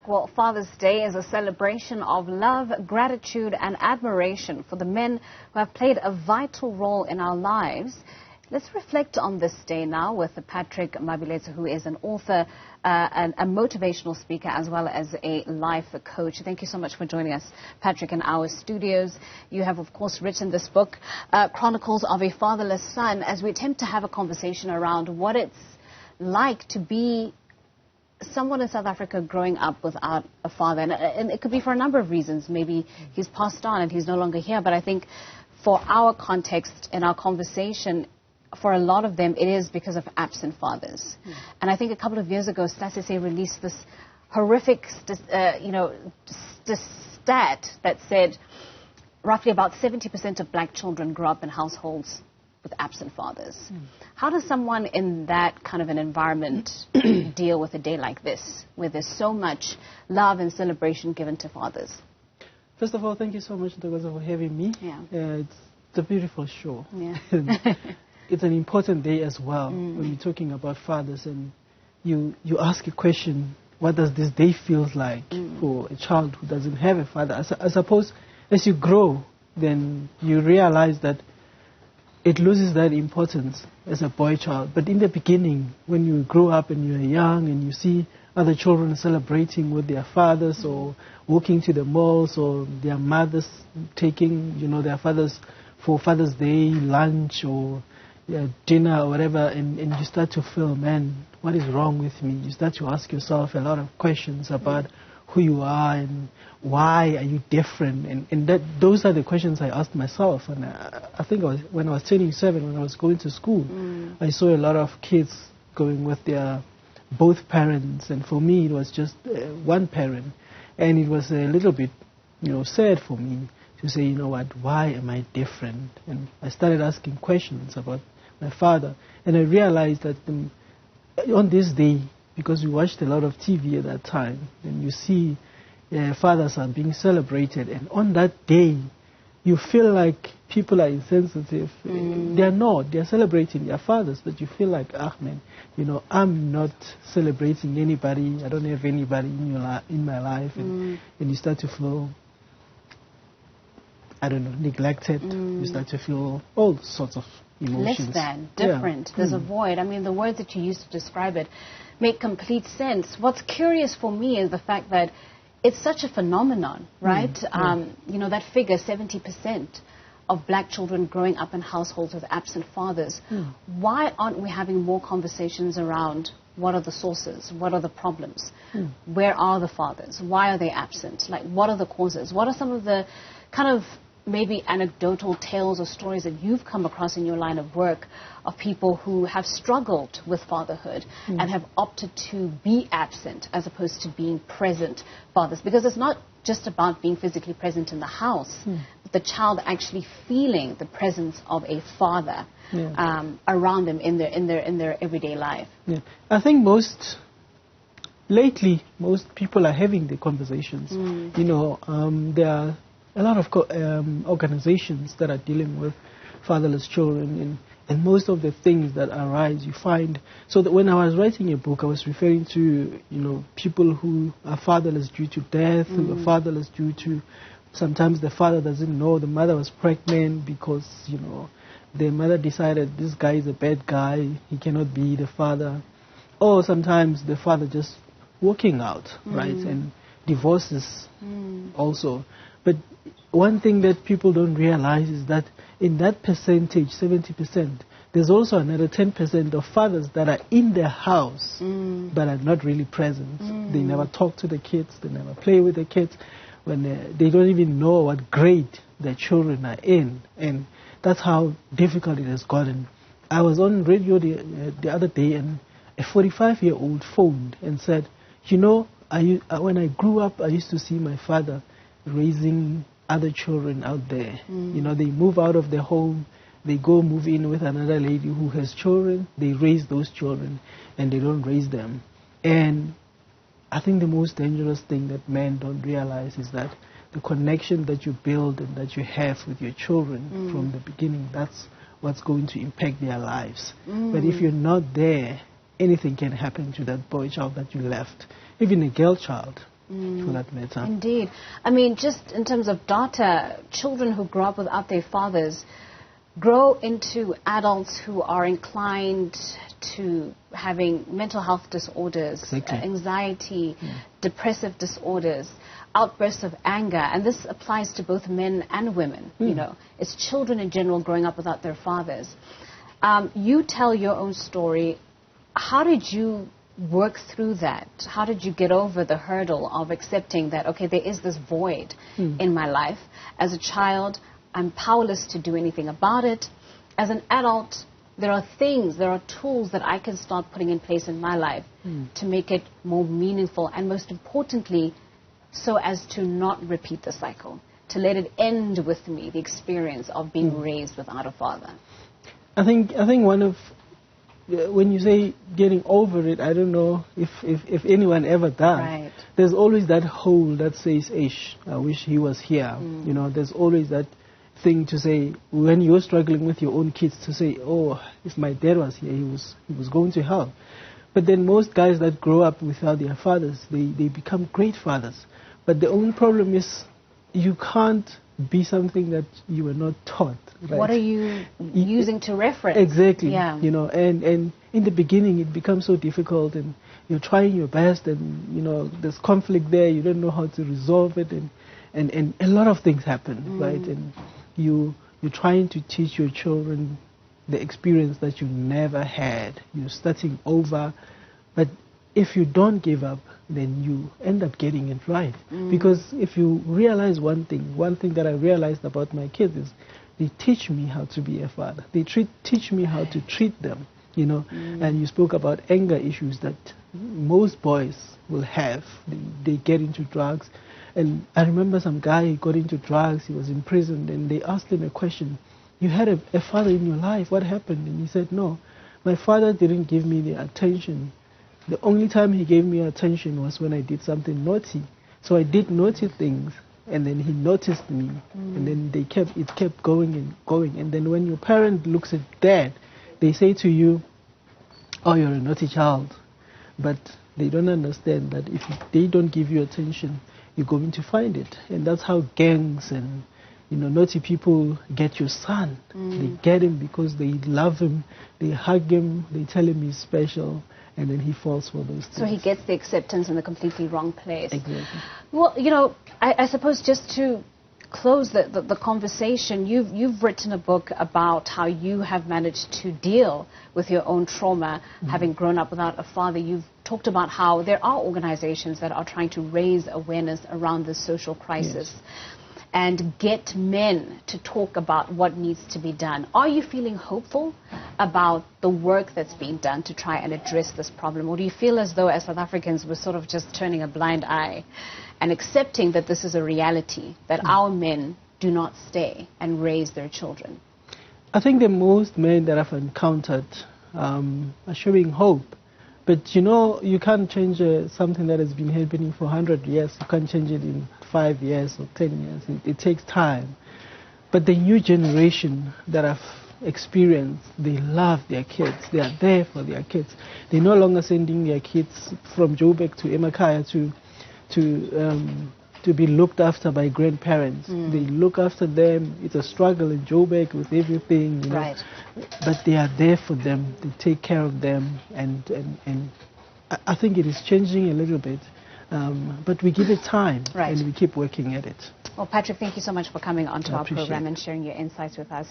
Well, Father's Day is a celebration of love, gratitude and admiration for the men who have played a vital role in our lives. Let's reflect on this day now with Patrick Mabiletso, who is an author, a motivational speaker, as well as a life coach. Thank you so much for joining us, Patrick, in our studios. You have, of course, written this book, Chronicles of a Fatherless Son, as we attempt to have a conversation around what it's like to be someone in South Africa growing up without a father. And it could be for a number of reasons. Maybe he's passed on and he's no longer here. But I think for our context in our conversation, for a lot of them, it is because of absent fathers. And I think a couple of years ago, StatsSA released this horrific stat that said roughly about 70% of black children grow up in households with absent fathers. How does someone in that kind of an environment deal with a day like this, where there's so much love and celebration given to fathers? First of all, thank you so much, Ntokozo, for having me. It's a beautiful show. It's an important day as well when you're talking about fathers, and you ask a question, what does this day feel like for a child who doesn't have a father? I suppose as you grow, then you realize that it loses that importance as a boy child. But in the beginning, when you grow up and you're young and you see other children celebrating with their fathers or walking to the malls, or their mothers taking, their fathers for Father's Day lunch or dinner or whatever, and you start to feel, man, what is wrong with me? You start to ask yourself a lot of questions about who you are and why are you different, and those are the questions I asked myself. And I think when I was turning 7, when I was going to school, I saw a lot of kids going with their both parents, and for me it was just one parent, and it was a little bit sad for me to say, why am I different? And I started asking questions about my father, and I realized that on this day, because we watched a lot of TV at that time, and you see fathers are being celebrated, and on that day you feel like people are insensitive. They're not. They're celebrating their fathers, but you feel like, man, I'm not celebrating anybody. I don't have anybody in my life, and you start to feel, neglected. You start to feel all sorts of emotions. Less than, different. There's a void. I mean, the words that you used to describe it make complete sense. What's curious for me is the fact that it's such a phenomenon, right? That figure, 70% of black children growing up in households with absent fathers. Why aren't we having more conversations around what are the sources? What are the problems? Where are the fathers? Why are they absent? Like, what are the causes? What are some of the kind of maybe anecdotal tales or stories that you've come across in your line of work of people who have struggled with fatherhood and have opted to be absent as opposed to being present fathers? Because it's not just about being physically present in the house, but the child actually feeling the presence of a father around them in their everyday life. I think lately most people are having the conversations. There are a lot of organizations that are dealing with fatherless children, and most of the things that arise, you find. So that when I was writing a book, I was referring to, people who are fatherless due to death, who are fatherless due to, sometimes the father doesn't know the mother was pregnant because, the mother decided this guy is a bad guy, he cannot be the father. Or sometimes the father just walking out, right, and divorces also. But one thing that people don't realize is that in that percentage, 70%, there's also another 10% of fathers that are in their house but are not really present. They never talk to the kids, they never play with the kids, when they don't even know what grade their children are in. And that's how difficult it has gotten. I was on radio the other day, and a 45-year-old phoned and said, when I grew up, I used to see my father raising other children out there. They move out of their home, they go move in with another lady who has children, they raise those children, and they don't raise them. And I think the most dangerous thing that men don't realize is that the connection that you build and that you have with your children from the beginning, that's what's going to impact their lives. But if you're not there, anything can happen to that boy child that you left. Even a girl child, for that matter. Indeed. I mean, just in terms of data, children who grow up without their fathers grow into adults who are inclined to having mental health disorders, anxiety, depressive disorders, outbursts of anger, and this applies to both men and women. You know, it's children in general growing up without their fathers. You tell your own story. How did you work through that? How did you get over the hurdle of accepting that, okay, there is this void in my life? As a child, I'm powerless to do anything about it. As an adult, there are things, there are tools that I can start putting in place in my life to make it more meaningful, and most importantly, so as to not repeat the cycle, to let it end with me, the experience of being raised without a father. I think one of, when you say getting over it, I don't know if anyone ever does. Right. There's always that hole that says, I wish he was here. You know, there's always that thing to say, when you're struggling with your own kids, to say, oh, if my dad was here, he was going to help. But then most guys that grow up without their fathers, they become great fathers. But the only problem is you can't be something that you were not taught. Right? What are you using to reference? Exactly. Yeah. You know, and in the beginning it becomes so difficult, and you're trying your best, and you know there's conflict there. You don't know how to resolve it, and a lot of things happen, right? And you're trying to teach your children the experience that you never had. You're starting over, but if you don't give up, then you end up getting it right. Because if you realize one thing that I realized about my kids is they teach me how to be a father. They teach me how to treat them, you know. And you spoke about anger issues that most boys will have. They get into drugs. And I remember some guy, he got into drugs, he was in prison, and they asked him a question, you had a father in your life, what happened? And he said, no, my father didn't give me the attention. The only time he gave me attention was when I did something naughty. So I did naughty things, and then he noticed me, and then it kept going and going. And then when your parent looks at that, they say to you, oh, you're a naughty child. But they don't understand that if they don't give you attention, you're going to find it. And that's how gangs and naughty people get your son. They get him because they love him, they hug him, they tell him he's special, and then he falls for those things. So he gets the acceptance in the completely wrong place. Exactly. Well, I suppose just to close the conversation, you've written a book about how you have managed to deal with your own trauma, having grown up without a father. You've talked about how there are organizations that are trying to raise awareness around this social crisis. Yes. And get men to talk about what needs to be done. Are you feeling hopeful about the work that's being done to try and address this problem? Or do you feel as though, as South Africans, we're sort of just turning a blind eye and accepting that this is a reality, that our men do not stay and raise their children? I think the most men that I've encountered are showing hope. But you can't change something that has been happening for 100 years. You can't change it in 5 years or 10 years. It takes time. But the new generation that I've experienced, they love their kids. They are there for their kids. They're no longer sending their kids from Joburg to Emakaya to be looked after by grandparents. They look after them. It's a struggle in Joburg with everything, Right. But they are there for them. They take care of them, and I think it is changing a little bit. But we give it time, and we keep working at it. Well, Patrick, thank you so much for coming onto our program and sharing your insights with us.